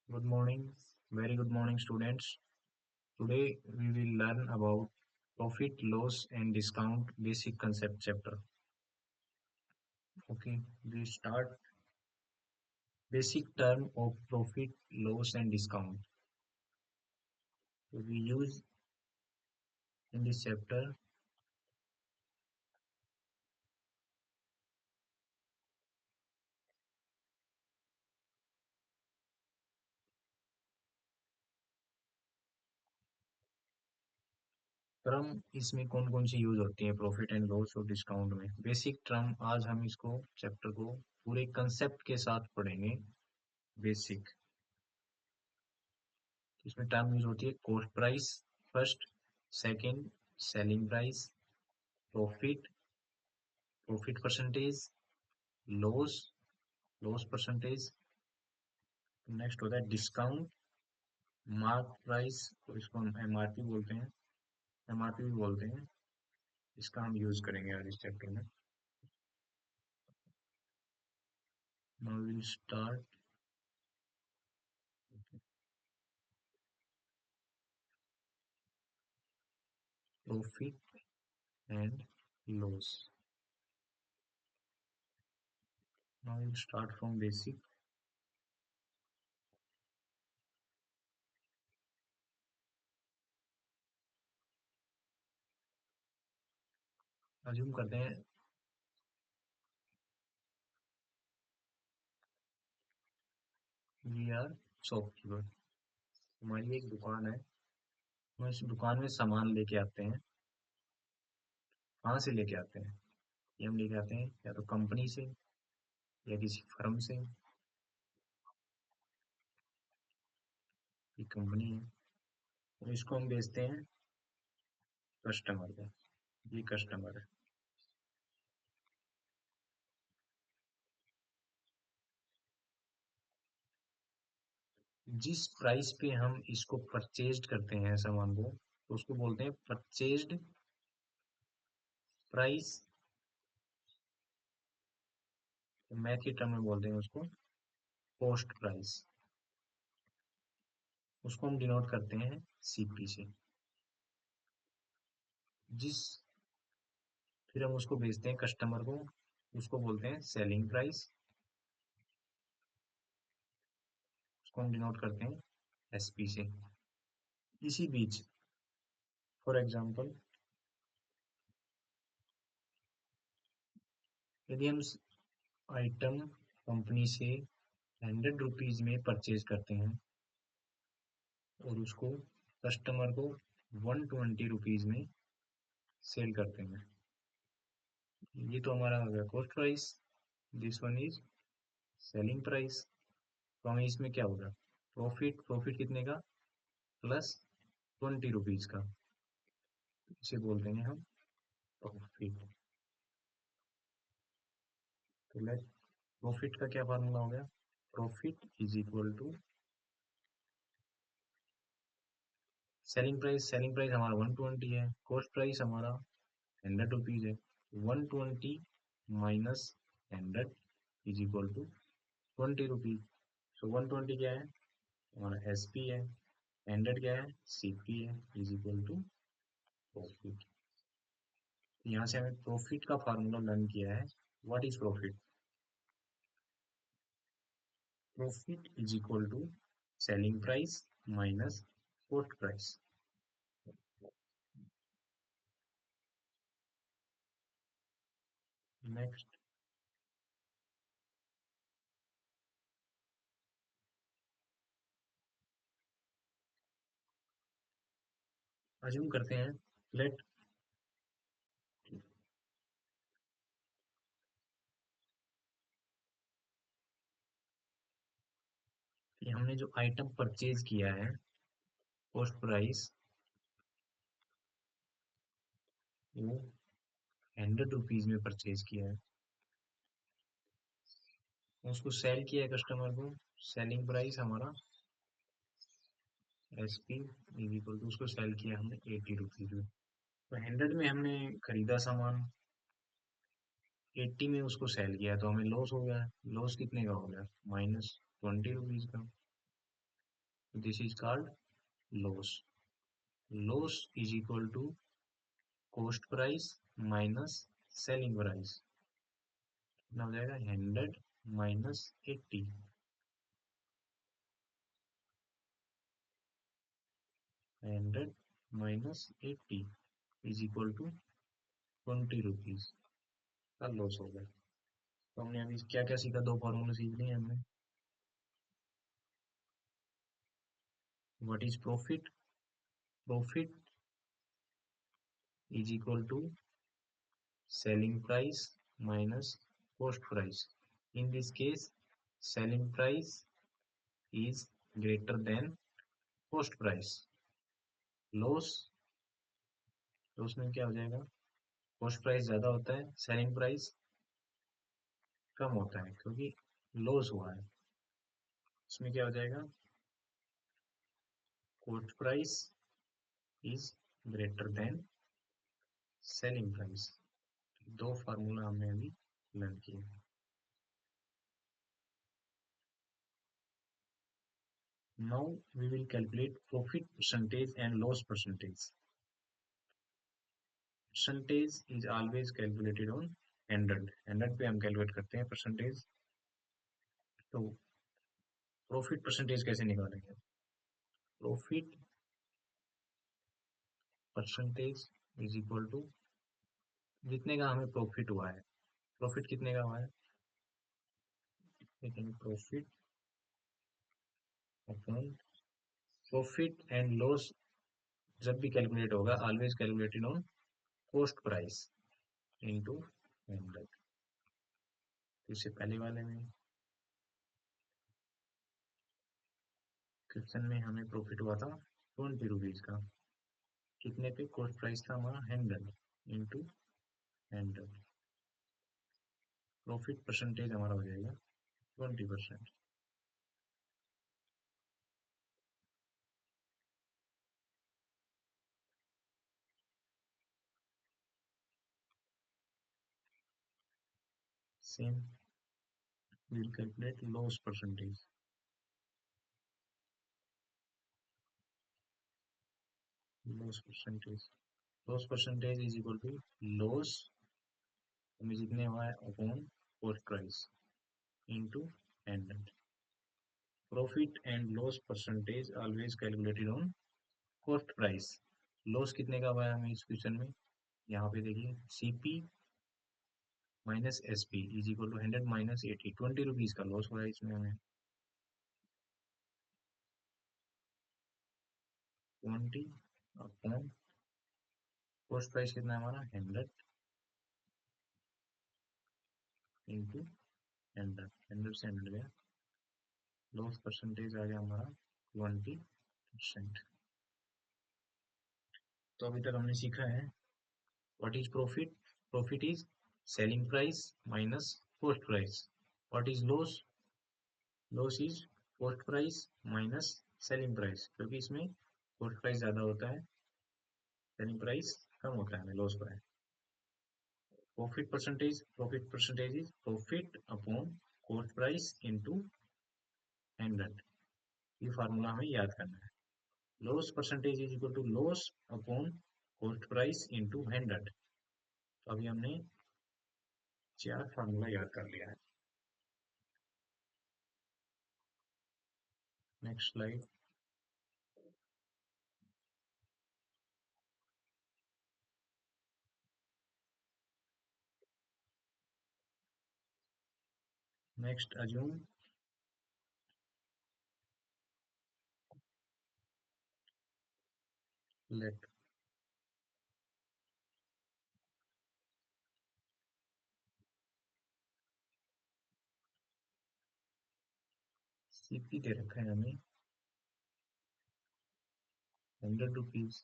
Good morning, very good morning, students. Today we will learn about profit, loss, and discount basic concept chapter. Okay, we start basic term of profit, loss, and discount. So we use in this chapter term इसमें कौन कौन सी use होती है profit and loss और discount में basic term आज हम इसको चैप्टर को पूरे कंसेप्ट के साथ पढ़ेंगे बेसिक इसमें टर्म यूज होती है cost price first second selling price profit profit percentage loss loss percentage next होता है डिस्काउंट मार्क प्राइस तो इसको हम एमआरपी बोलते हैं एमआरपी भी बोलते हैं इसका हम यूज करेंगे आज इस चैप्टर में now will start profit and loss now will start from basic assume करते हैं वी आर शॉपकीपर हमारी एक दुकान है हम इस दुकान में सामान लेके आते हैं कहाँ से लेके आते हैं ये हम लेके आते हैं या तो कंपनी से या किसी फर्म से ये कंपनी है और इसको हम बेचते हैं कस्टमर को ये कस्टमर है जिस प्राइस पे हम इसको परचेज करते हैं सामान को तो उसको बोलते हैं परचेज्ड प्राइस मैथ के टर्म में बोलते हैं उसको कॉस्ट प्राइस उसको हम डिनोट करते हैं सीपी से जिस फिर हम उसको बेचते हैं कस्टमर को उसको बोलते हैं सेलिंग प्राइस उसको हम डिनोट करते हैं एसपी से इसी बीच फॉर एग्जांपल यदि हम आइटम कंपनी से 100 रुपीज में परचेज करते हैं और उसको कस्टमर को 120 रुपीज में सेल करते हैं ये तो हमारा हो गया cost price this one is selling price तो हमें इसमें क्या होगा प्रॉफिट प्रॉफिट कितने का प्लस 20 रुपीज का इसे बोलते हैं हम प्रॉफिट तो लेट प्रॉफिट का क्या फार्मूला हो गया profit is equal to selling price हमारा 120 है कॉस्ट प्राइस हमारा 100 रुपीज है 120 minus 100 is equal to 20 rupees so 120 क्या है हमारा एस पी है 100 क्या है सी पी है इज इक्वल टू प्रॉफिट यहाँ से हमें प्रॉफिट का फार्मूला लर्न किया है what is profit profit is equal to selling price minus cost price next assume करते हैं लेट कि हमने जो आइटम परचेज किया है कॉस्ट प्राइस वो 100 रुपीज में परचेज किया है उसको सेल किया है कस्टमर को सेलिंग प्राइस हमारा S P is equal to उसको सेल किया हमने 80 रुपीज में तो 100 में हमने खरीदा सामान 80 में उसको सेल किया तो हमें लॉस हो गया लॉस कितने का हो गया -20 रुपीज का this is called loss. Loss is equal to cost price minus selling price. कितना हो जाएगा 100 minus 80. 100 minus 80 is equal to 20 rupees का लॉस हो गया. तो हमने अभी क्या क्या सीखा, दो फॉर्मूले सीख लिए हमने. What is profit? Profit is equal to selling price minus cost price. In this case, selling price is greater than cost price. Loss, loss में क्या हो जाएगा, cost price ज़्यादा होता है, selling price कम होता है क्योंकि loss हुआ है. इसमें क्या हो जाएगा, cost price is greater than selling price. दो फार्मूला हमने अभी लर्न किए. Now we will calculate profit percentage and loss percentage. Percentage is always calculated on 100 पे हम कैलकुलेट करते हैं परसेंटेज. तो प्रॉफिट परसेंटेज कैसे निकालेंगे? Profit percentage is equal to जितने का हमें प्रॉफिट हुआ है. प्रॉफिट कितने का हुआ है, लेकिन profit upon profit and loss जब भी कैलकुलेट होगा always calculated on cost price into 100. इससे पहले वाले में क्वेश्चन में हमें प्रॉफिट हुआ था 20 रुपीज का. कितने पे? कॉस्ट प्राइस था हमारा 100 इंटू 100. प्रॉफिट परसेंटेज हमारा हो जाएगा 20%. Same we will calculate loss percentage. Loss percentage. Loss percentage is equal to loss हमें जितने हुआ है upon cost price into 100. Profit and loss percentage always calculated on cost price. Loss कितने का हुआ है हमें इस क्वेश्चन में, यहाँ पे देखिए CP minus SP is equal to 100 minus 80. 20 rupees का लॉस हुआ है इसमें हमें. 20 अपॉन कॉस्ट प्राइस कितना है हमारा 100 इंटू 100. 100 से 100 गया. लॉस परसेंटेज आ गया हमारा 20%. तो अभी तक हमने सीखा है what is profit. Profit is selling price minus cost price. What is loss. Loss is cost price minus selling price, क्योंकि इसमें कॉस्ट प्राइस ज्यादा होता है, सेलिंग प्राइस कम होता है, लॉस पर है. Profit percentage is profit upon cost price into 100. ये फार्मूला हमें याद करना है. Loss percentage is equal to loss upon cost price into 100. तो अभी हमने 4 फार्मूला याद कर लिया है. Next slide. Next assume let CP दे रखा है हमें 100 रुपीज.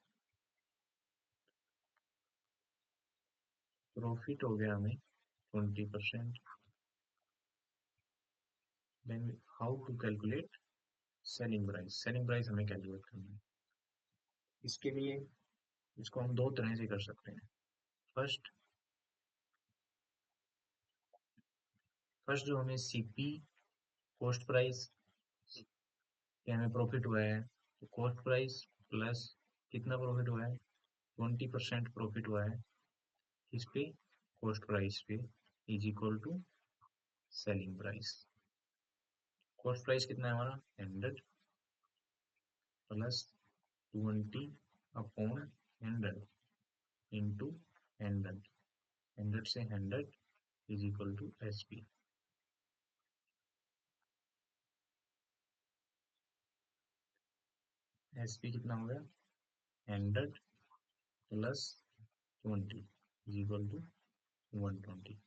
प्रॉफिट हो गया हमें 20%. Then how to calculate selling price. Selling price हमें कैलकुलेट करना है. इसके लिए इसको हम दो तरह से कर सकते हैं. फर्स्ट फर्स्ट जो हमें सीपी कॉस्ट प्राइस कि हमें प्रॉफिट हुआ है, तो कॉस्ट प्राइस प्लस कितना प्रॉफिट हुआ है, 20% प्रॉफिट हुआ है किस पे, कॉस्ट प्राइस पे, is equal to selling price. Cost price कितना है हमारा 100 प्लस 20 अपॉन 100 इंटू 100 से 100 is equal to S P. S P कितना हो गया 100 प्लस 20 इज इक्वल टू 120।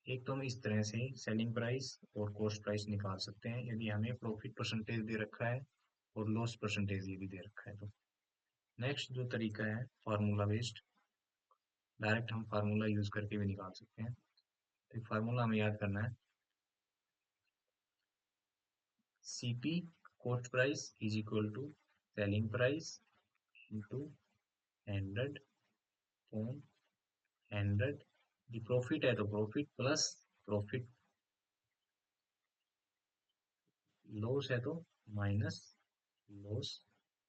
एक तो हम इस तरह से सेलिंग प्राइस और कॉस्ट प्राइस निकाल सकते हैं यदि हमें प्रॉफिट परसेंटेज दे रखा है और लॉस परसेंटेज ये भी दे रखा है। तो नेक्स्ट जो तरीका है फार्मूला बेस्ड, डायरेक्ट हम फार्मूला यूज करके भी निकाल सकते हैं। तो फार्मूला हमें याद करना है, CP cost price is equal to selling price into 100 on 100। Profit है तो प्रॉफिट प्लस प्रॉफिट, लॉस है तो माइनस लॉस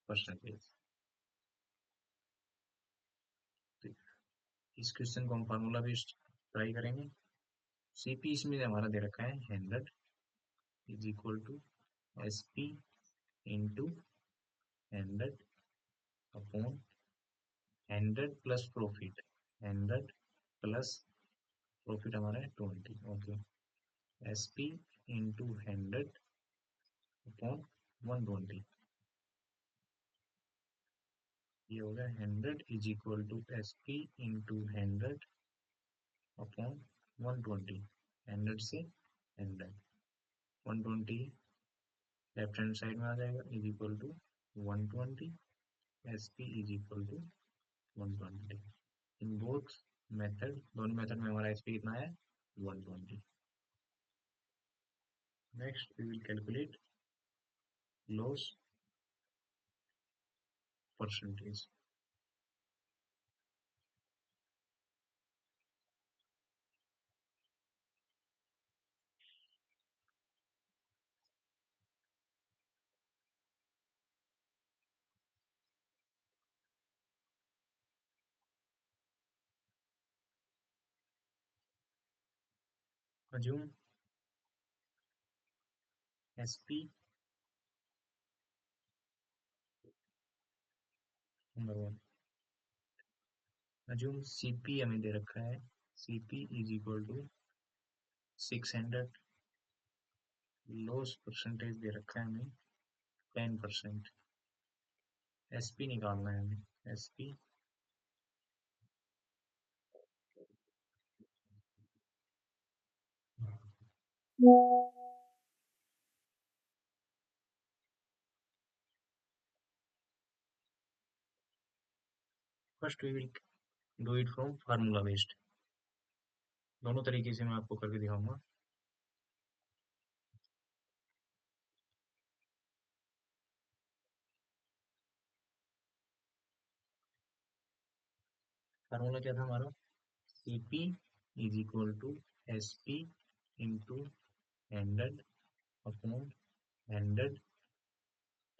परसेंटेज। तो इस क्वेश्चन को हम फार्मूला बेस्ड ट्राई करेंगे। सीपी इसमें हमारा दे रखा है 100 is equal to S P into 100 upon 100 plus profit, 100 plus profit हमारा है 20। Okay, S P into 100 upon 120, ये हो गया 100 is equal to S P into 100 upon 120। 100 से 100, 120 लेफ्ट हैंड साइड में आ जाएगा is equal to 120, S P is equal to 120। In both method, दोनों मेथड में हमारा एस पी कितना है 120। Next we will calculate loss percentage. assume SP नंबर 1, assume CP हमें दे रखा है, CP is equal to 600, loss percentage दे रखा है हमें 10%। SP निकालना है हमें, SP first we will do it from formula based. दोनों तरीके से मैं आपको करके दिखाऊंगा। फार्मूला क्या था हमारा, CP is equal to SP into 100 upon 100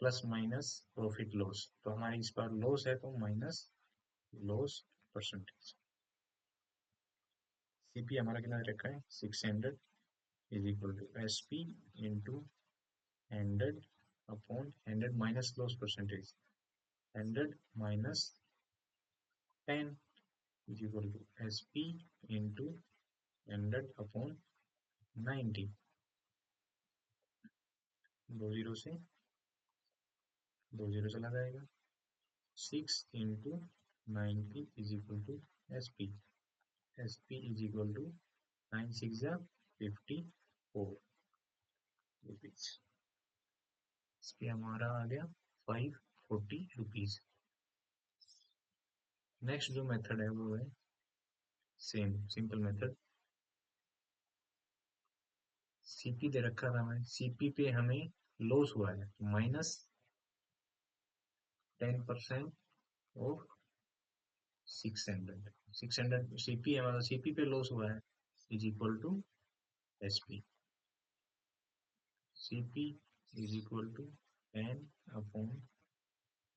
plus minus profit loss. तो हमारी इस बार लॉस है तो माइनस लॉस परसेंटेज। CP हमारा कितना रखा है 600 is equal to SP into 100 upon 100 minus loss percentage, 100 minus 10 is equal to SP into 100 upon 90। 2 zero से 2 जीरो चला जाएगा, 6 into 90 is equal to SP। SP is equal to 9 6 जा 54 rupees. इस पे हमारा आ गया 540 रुपीज। नेक्स्ट जो मेथड है वो है सेम सिंपल मेथड। सीपी दे रखा था हमें, सीपी पे हमें लॉस हुआ है माइनस 10% ऑफ 600। 600 सीपी है, मतलब सीपी पे लॉस हुआ है is equal to SP. CP is equal to 10 upon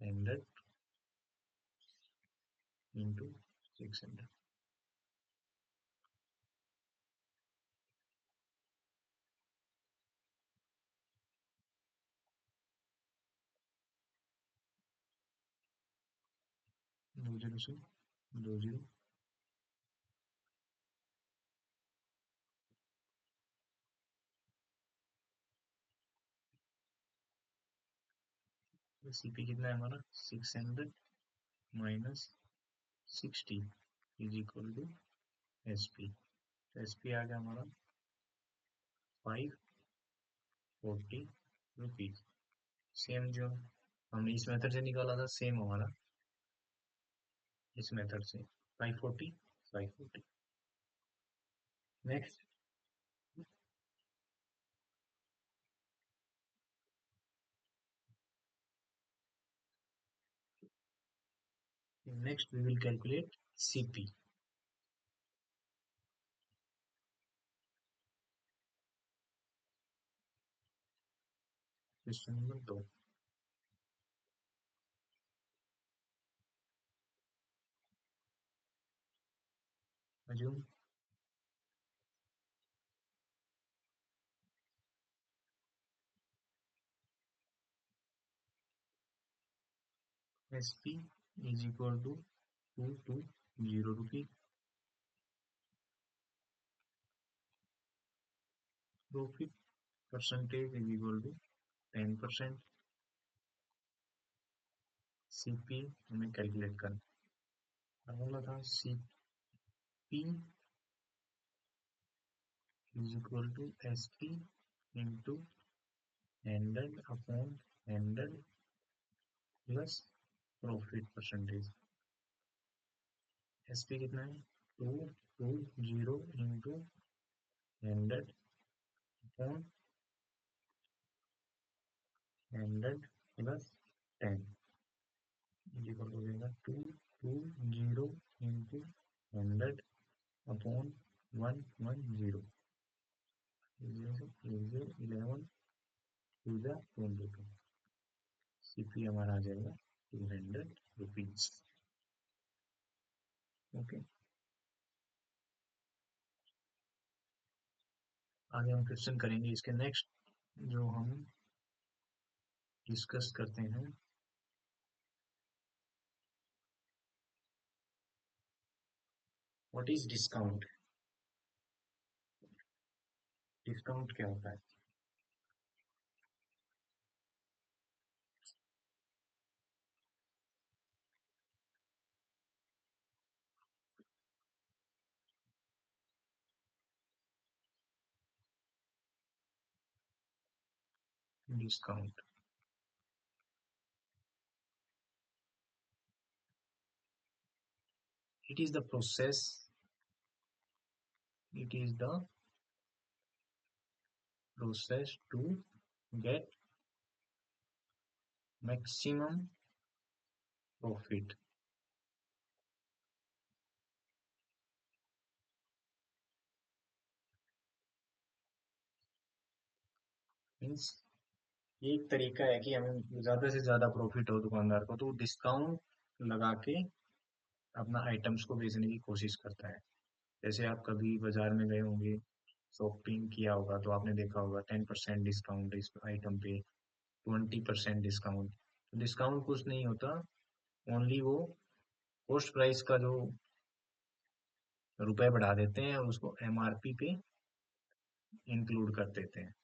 100 into 600। दो जीरो से दो जीरो, सीपी कितना है हमारा 600 minus 60 is equal to SP. तो एसपी आ गया हमारा 540 रुपीज। सेम जो हमने इस मेथड से निकाला था सेम हमारा इस मेथड से 540 540। Next next we will calculate CP. Question number 2, assume SP is equal to 220 rupees, profit percentage is equal to 10%, CP हमें कैलकुलेट करना बोला था। CP is equal to SP into 100 upon 100 plus profit percentage. SP कितना है 220 into 100 upon 100 plus 10 equal हो जाएगा 220 into 100 upon 110 11 to the 22। CP हमारा आ जाएगा 200 रुपीज। ओके, आगे हम क्वेश्चन करेंगे। इसके नेक्स्ट जो हम डिस्कस करते हैं व्हाट इज डिस्काउंट। डिस्काउंट क्या होता है? Discount it is the process it is the process to get maximum profit। Means ये एक तरीका है कि हमें ज्यादा से ज्यादा प्रॉफिट हो दुकानदार को, तो डिस्काउंट लगा के अपना आइटम्स को बेचने की कोशिश करता है। जैसे आप कभी बाजार में गए होंगे, शॉपिंग किया होगा, तो आपने देखा होगा 10% डिस्काउंट इस आइटम पे, 20% डिस्काउंट। डिस्काउंट कुछ नहीं होता, ओनली वो कॉस्ट प्राइस का जो रुपए बढ़ा देते हैं और उसको एमआरपी पे इंक्लूड कर देते हैं।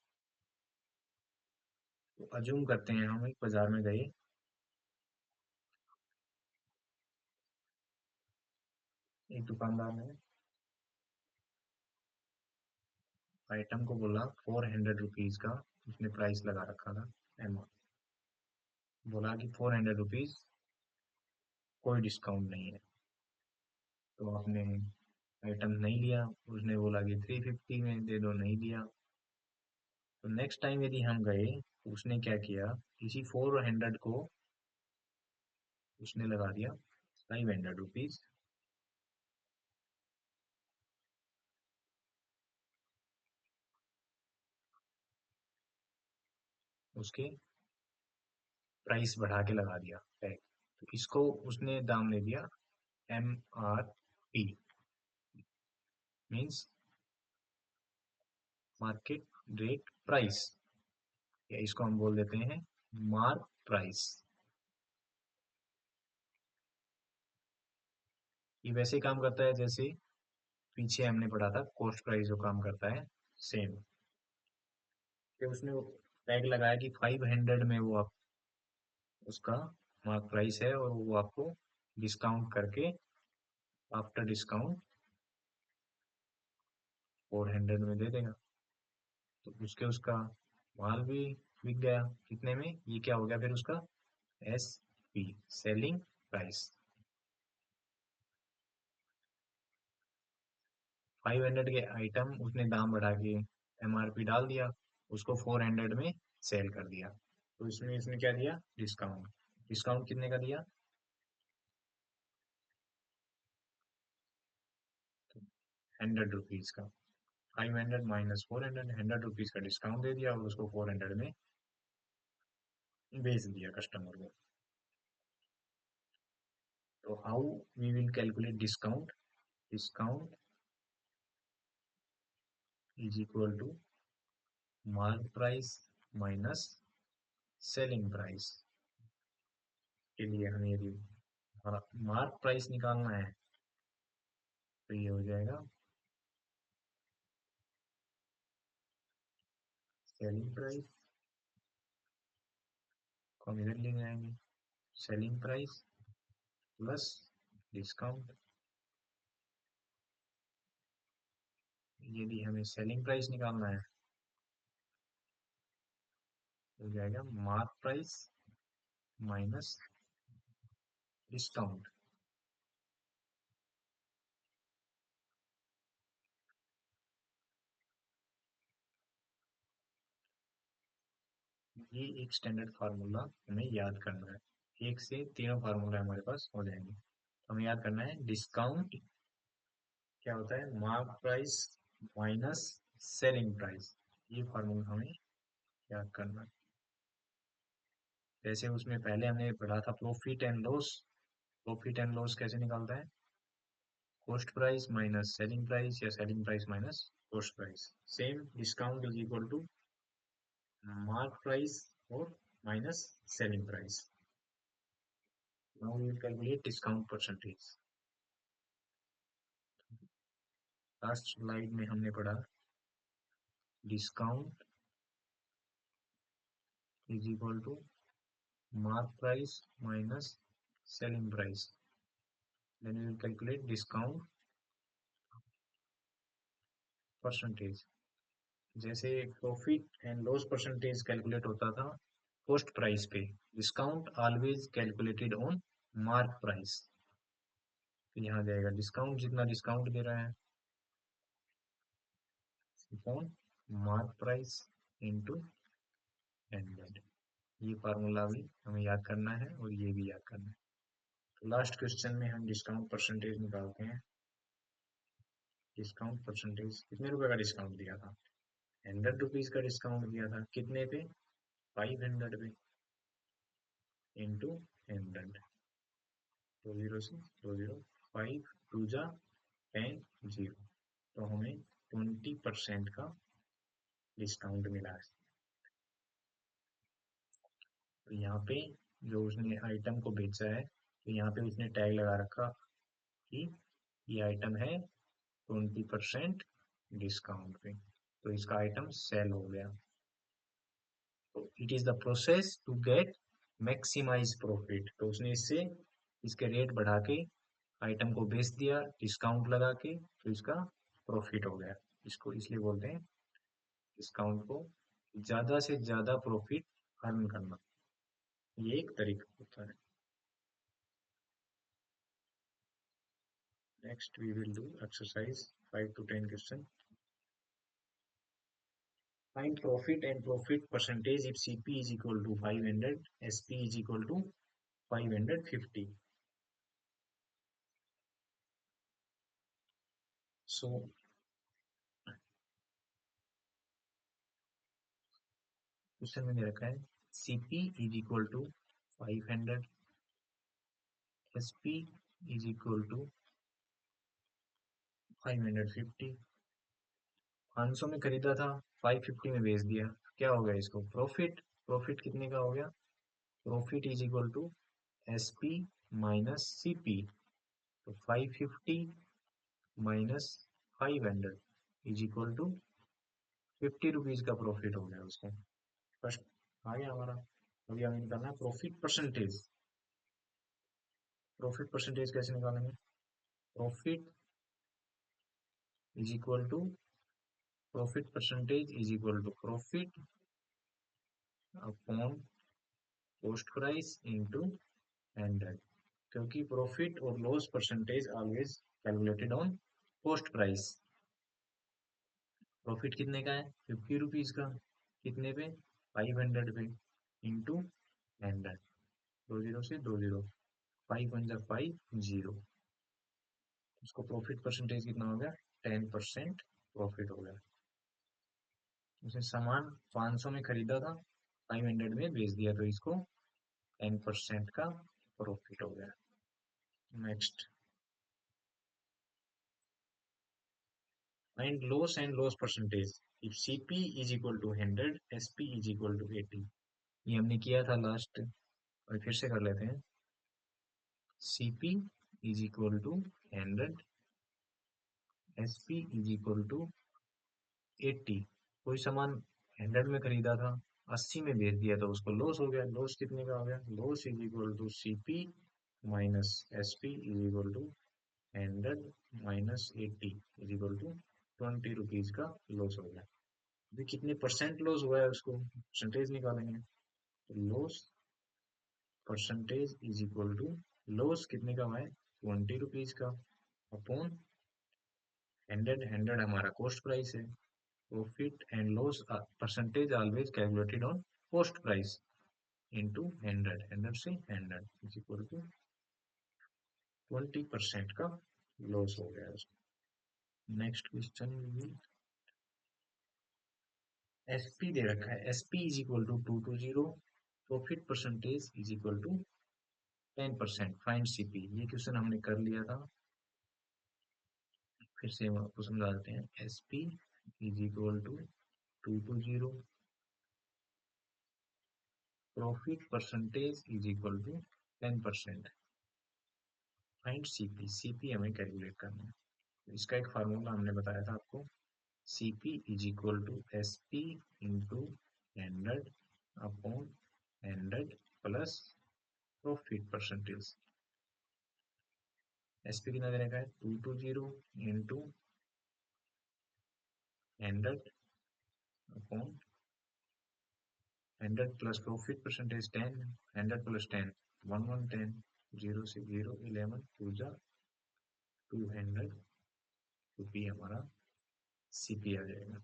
तो अज्यूम करते हैं हम एक बाजार में गए, एक दुकानदार ने आइटम को बोला 400 रुपीज का, उसने प्राइस लगा रखा था एम, बोला कि 400 रुपीज, कोई डिस्काउंट नहीं है। तो आपने आइटम नहीं लिया, उसने बोला कि 350 में दे दो, नहीं दिया। तो नेक्स्ट टाइम यदि हम गए तो उसने क्या किया, इसी 400 को उसने लगा दिया 500 रुपीज, उसके प्राइस बढ़ा के लगा दिया टैग, तो इसको उसने दाम दे दिया MRP, means market rate price, या इसको हम बोल देते हैं मार्क प्राइस। ये वैसे काम करता है जैसे पीछे हमने पढ़ा था कॉस्ट प्राइस जो काम करता है, सेम। कि उसने वो टैग लगाया कि 500 में वो आप उसका मार्क प्राइस है, और वो आपको डिस्काउंट करके आफ्टर डिस्काउंट 400 में दे देगा। तो उसका माल भी बिक गया कितने में, ये क्या हो गया फिर उसका SP, सेलिंग प्राइस। 500 के आइटम उसने दाम बढ़ा के MRP डाल दिया, उसको 400 में सेल कर दिया, तो इसमें इसने क्या दिया, डिस्काउंट। डिस्काउंट कितने का दिया, 100 रुपीज का। 500 माइनस 400, 100 रुपीज का डिस्काउंट दे दिया और उसको 400 में बेच दिया कस्टमर को। तो how we will calculate discount, discount is equal to mark price minus selling price. के लिए हमें यदि मार्क प्राइस निकालना है तो ये हो जाएगा सेलिंग प्राइस को हम इधर ले जाएंगे, सेलिंग प्राइस प्लस डिस्काउंट। यदि हमें सेलिंग प्राइस निकालना है तो हो जाएगा मार्क प्राइस माइनस डिस्काउंट। ये एक स्टैंडर्ड फार्मूला हमें याद करना है, एक से तीनों फार्मूला हमारे पास हो जाएंगे। तो हमें याद करना है डिस्काउंट क्या होता है, mark price minus selling price, ये फार्मूला हमें याद करना है। जैसे उसमें पहले हमने पढ़ा था profit and loss, profit and loss कैसे निकालता है, cost price minus selling price या selling price minus cost price. Same discount is equal to mark price और minus selling price. Now we will calculate discount percentage. Last slide में हमने पढ़ा discount is equal to mark price minus selling price, then we will calculate discount percentage. जैसे profit and loss percentage calculate होता था cost price पे, discount always calculated on mark price. तो यहाँ जाएगा डिस्काउंट, जितना डिस्काउंट दे रहा है अपॉन मार्क प्राइस इनटू 100। ये फार्मूला भी हमें याद करना है और ये भी याद करना है। तो लास्ट क्वेश्चन में हम डिस्काउंट परसेंटेज निकालते हैं। डिस्काउंट परसेंटेज कितने रुपए का डिस्काउंट दिया था, 100 रुपीज का डिस्काउंट दिया था, कितने पे, 500 पे, इंटू 100। 2 0 2 0, 5 2 जा 10 0, तो हमें 20% का डिस्काउंट मिला है। तो यहाँ पे जो उसने आइटम को बेचा है, तो यहाँ पे उसने टैग लगा रखा कि ये आइटम है 20% डिस्काउंट पे, तो इसका आइटम सेल हो गया। तो it is the process to get maximize profit, तो उसने इससे इसके रेट बढ़ा के आइटम को बेच दिया डिस्काउंट लगा के, तो इसका प्रॉफिट हो गया। इसको इसलिए बोलते हैं डिस्काउंट को ज्यादा से ज्यादा प्रॉफिट अर्न करना, ये एक तरीका होता है। Next we will do exercise 5 to 10 question. Find profit and profit percentage if CP is equal to 500, SP is equal to 550. So question में दे रखा है CP is equal to 500 SP is equal to 550। 500 में खरीदा था, 550 में बेच दिया, क्या हो गया इसको प्रॉफिट। प्रॉफिट कितने का हो गया, profit is equal to SP minus CP। तो 550 minus 500 is equal to 50 rupees का प्रॉफिट हो गया उसका। फर्स्ट आ गया हमारा। अभी हमें निकालना है प्रॉफिट परसेंटेज। प्रॉफिट परसेंटेज कैसे निकालेंगे, profit is equal to profit percentage is equal to profit upon cost price into 100, क्योंकि प्रॉफिट और loss percentage always calculated on cost price. Profit कितने का है, 50 रुपीज का, कितने पे, 500 पे, इंटू 100, 20 से 20, 5 वन जा 5 0, उसको प्रॉफिट परसेंटेज कितना हो गया, 10% प्रॉफिट हो गया। उसने सामान 500 में खरीदा था, 500 में बेच दिया, तो इसको 10% का प्रॉफिट हो गया। Next, find loss and loss percentage if CP is equal to 100, SP is equal to 80। ये हमने किया था लास्ट, और फिर से कर लेते हैं। CP is equal to 100, SP is equal to 80। कोई सामान 100 में खरीदा था, 80 में बेच दिया, तो उसको लॉस हो गया। लॉस कितने का हो गया, loss is equal to CP minus SP is equal to 100 minus 80 is equal to 20 rupees का लॉस हो गया। अभी कितने परसेंट लॉस हुआ है उसको परसेंटेज निकालेंगे। तो loss percentage is equal to, loss कितने का हुआ है, 20 रुपीज का, अपॉन 100, 100 हमारा कॉस्ट प्राइस है। Profit and loss percentage always calculated on cost price into 100, 100 से 100 इज इक्वल टू 20% का लॉस हो गया उसको। नेक्स्ट क्वेश्चन, SP दे रखा है, SP is equal to 220, profit percentage is equal to 10%, find CP। ये क्वेश्चन हमने कर लिया था, फिर से हम आपको समझा देते हैं। SP is equal to 220, profit percentage is equal to 10%, find CP। CP हमें कैलकुलेट करना है। इसका एक फार्मूला हमने बताया था आपको, CP is equal to SP into 100 upon 100 plus profit percentage. SP कितना देने का है, 220 into 100 upon 100 plus profit percentage 10, 100 plus 10 1110, 0 से 0 11 टू जा 200 रुपी हमारा CP आ जाएगा।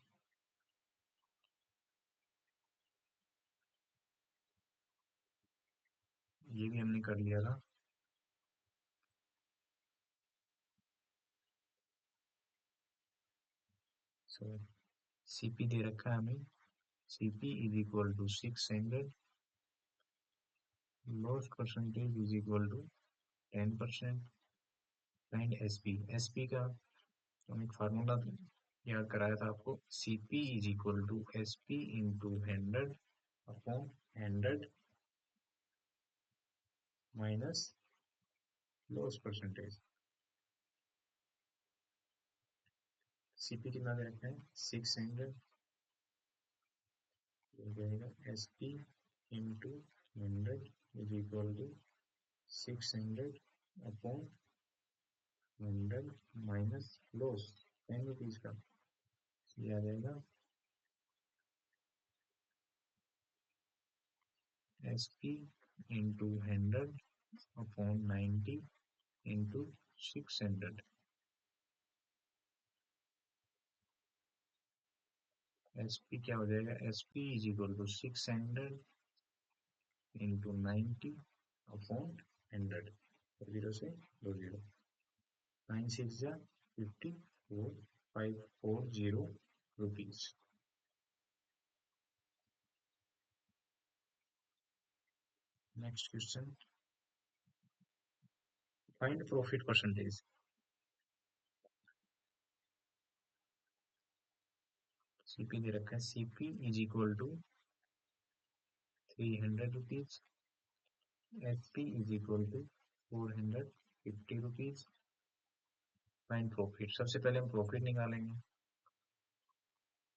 ये भी हमने कर लिया था। सो CP दे रखा है हमें, CP is equal to 600, loss percentage is equal to 10%, find SP। SP का हम एक फार्मूला याद कराया था आपको, CP is equal to SP into 100 upon 100 minus loss percentage. CP कितना दे रखा है, 600, हो जाएगा SP into 100 is equal to 600 upon 100 minus loss 10 rupees का, ये आ जाएगा SP into 100 upon 90 into 600। SP क्या हो जाएगा, SP is equal to 600 into 90 upon 100, 0 से 20, 9 6 जा 54, 540 rupees. Next question, find profit percentage. CP दे रखा है, CP is equal to 300 rupees, SP is equal to 450 rupees. Find profit, सबसे पहले हम प्रॉफिट निकालेंगे।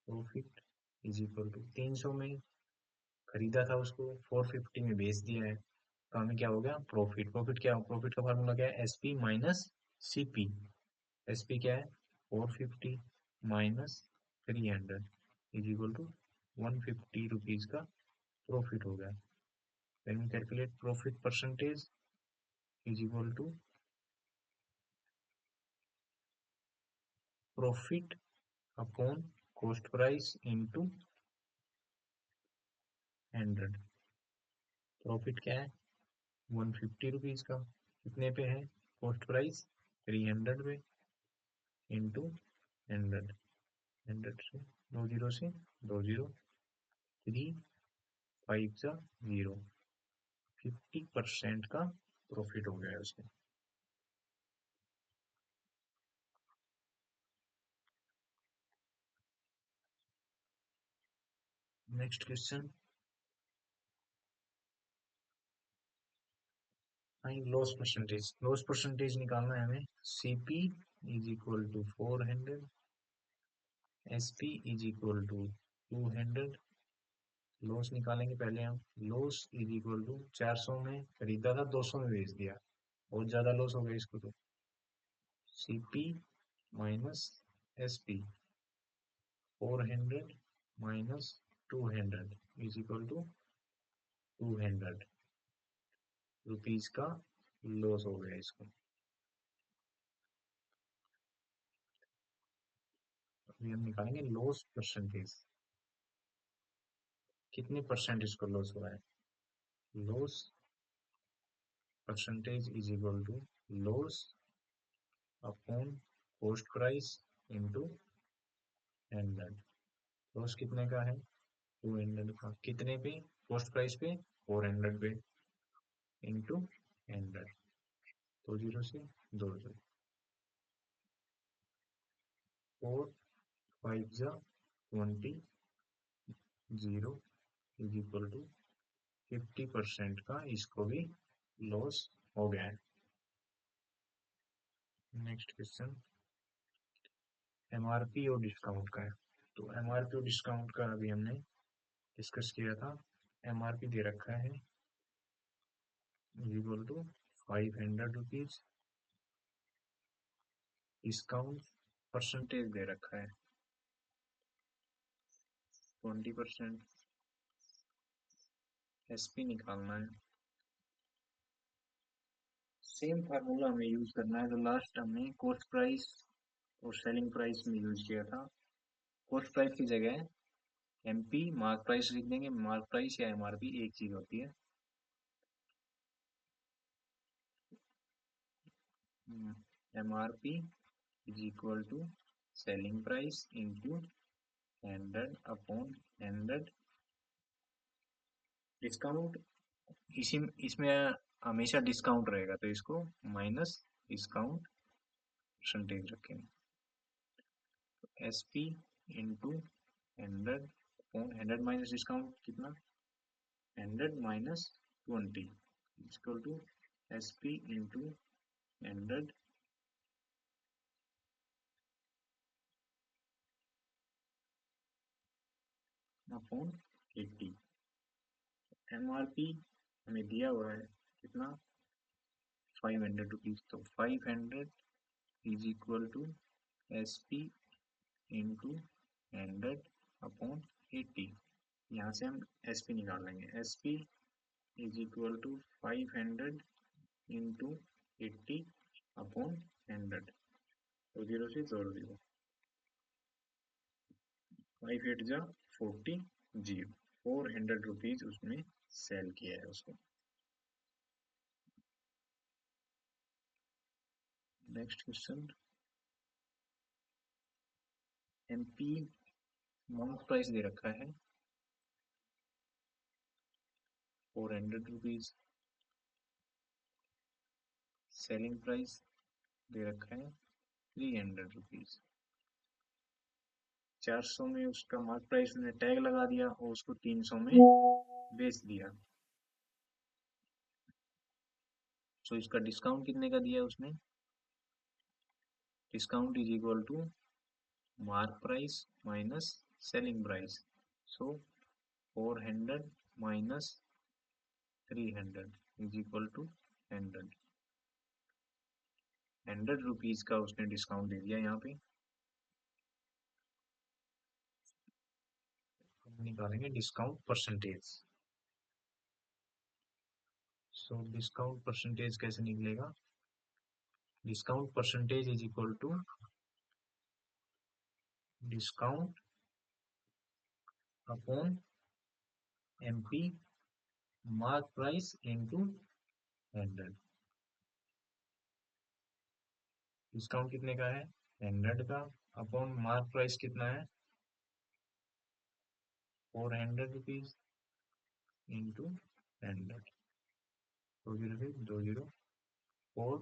प्रॉफिट इज इक्वल टू 300 में खरीदा था उसको, 450 में बेच दिया है, तो हमें क्या हो गया प्रॉफिट। प्रॉफिट क्या, प्रॉफिट का फार्मूला क्या है, एसपी माइनस सीपी। एसपी क्या है 450 minus 300 is equal to 150 rupees का प्रॉफिट हो गया। When we calculate profit percentage is equal to profit upon cost price into 100। Profit क्या है 150 रुपीज का, कितने पे है कॉस्ट प्राइस 300 पे, इंटू 100। 100 से 2 जीरो से 2 जीरो, 3 5 जा 0, 50% का प्रॉफिट हो गया उसमें। Next question, loss percentage. Loss percentage निकालना है हमें। CP is equal to 400, SP is equal to 200। Loss निकालेंगे पहले हम। लॉस इज इक्वल टू 400 में खरीदा था, 200 में बेच दिया, बहुत ज्यादा लॉस हो गया इसको, तो CP minus SP 400 minus 200 is equal to 200 rupees का लॉस हो गया इसको। अभी हम निकालेंगे लॉस परसेंटेज, कितने परसेंट इसको लॉस हो रहा है। Loss percentage is equal to loss upon cost price into 100। Loss कितने का है 200 का, कितने पे कॉस्ट प्राइस पे 400 पे, इंटू 100। 2 जीरो से 2 जीरो, 4 5 जा 20, 0 इज इक्वल टू 50% का इसको भी लॉस हो गया है। नेक्स्ट क्वेश्चन, एमआरपी और डिस्काउंट का है। तो एमआरपी और डिस्काउंट का अभी हमने डिस्कस किया था। एमआरपी दे रखा है equal to 500 rupees, discount percentage दे रखा है 20%। एसपी निकालना है, सेम फार्मूला हमें यूज करना है जो लास्ट हमने कॉस्ट प्राइस और सेलिंग प्राइस में यूज किया था। कॉस्ट प्राइस की जगह एमपी मार्क प्राइस लिख देंगे, मार्क प्राइस या एमआरपी एक चीज होती है। MRP is equal to selling price into 100 upon 100। Discount इसी इसमें हमेशा डिस्काउंट रहेगा, तो इसको माइनस डिस्काउंट परसेंटेज रखेंगे। S P into 100 upon 100 minus discount कितना 100 minus 20 equal to S P into 100 upon 80। MRP हमें दिया हुआ है कितना 500 रुपीज, तो 500 is equal to S P into 100 upon 80। यहाँ से हम एस पी निकाल लेंगे। S P is equal to 500 into 80 upon 100, तो 0 से 2 जीरो, 5 8 जा 40, 0, 400 रुपीज उसमें सेल किया है उसको। Next question, MP mark price दे रखा है 400 रुपीज, सेलिंग प्राइस दे रखा है 300 रुपीज। 400 में उसका मार्क प्राइस ने टैग लगा दिया और उसको 300 में बेच दिया। सो इसका डिस्काउंट कितने का दिया उसने? Discount is equal to mark price minus selling price. So 400 minus 300 is equal to 100 rupees का उसने डिस्काउंट दे दिया। यहाँ पे हम निकालेंगे discount percentage. So discount percentage कैसे निकलेगा? Discount percentage is equal to discount upon MP mark price into 100। Discount कितने का है? 100 का, अपॉन मार्क प्राइस कितना है? 400 रुपीज इंटू 100। 2 4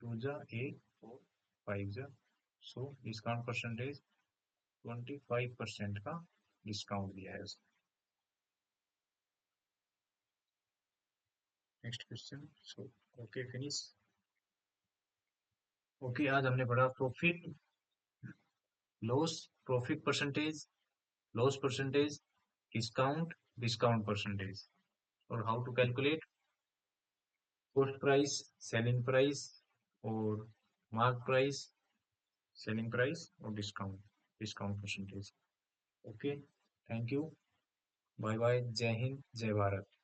2 जा 8 4 5 जा। सो डिस्काउंट परसेंटेज 25% का डिस्काउंट दिया है उसने। Next question. So okay finish. Okay, आज हमने पढ़ा profit loss, profit percentage, loss percentage, discount, discount percentage, और how to calculate cost price, selling price और मार्क प्राइस, सेलिंग प्राइस और discount, discount percentage. Okay, thank you, bye bye, जय हिंद, जय भारत।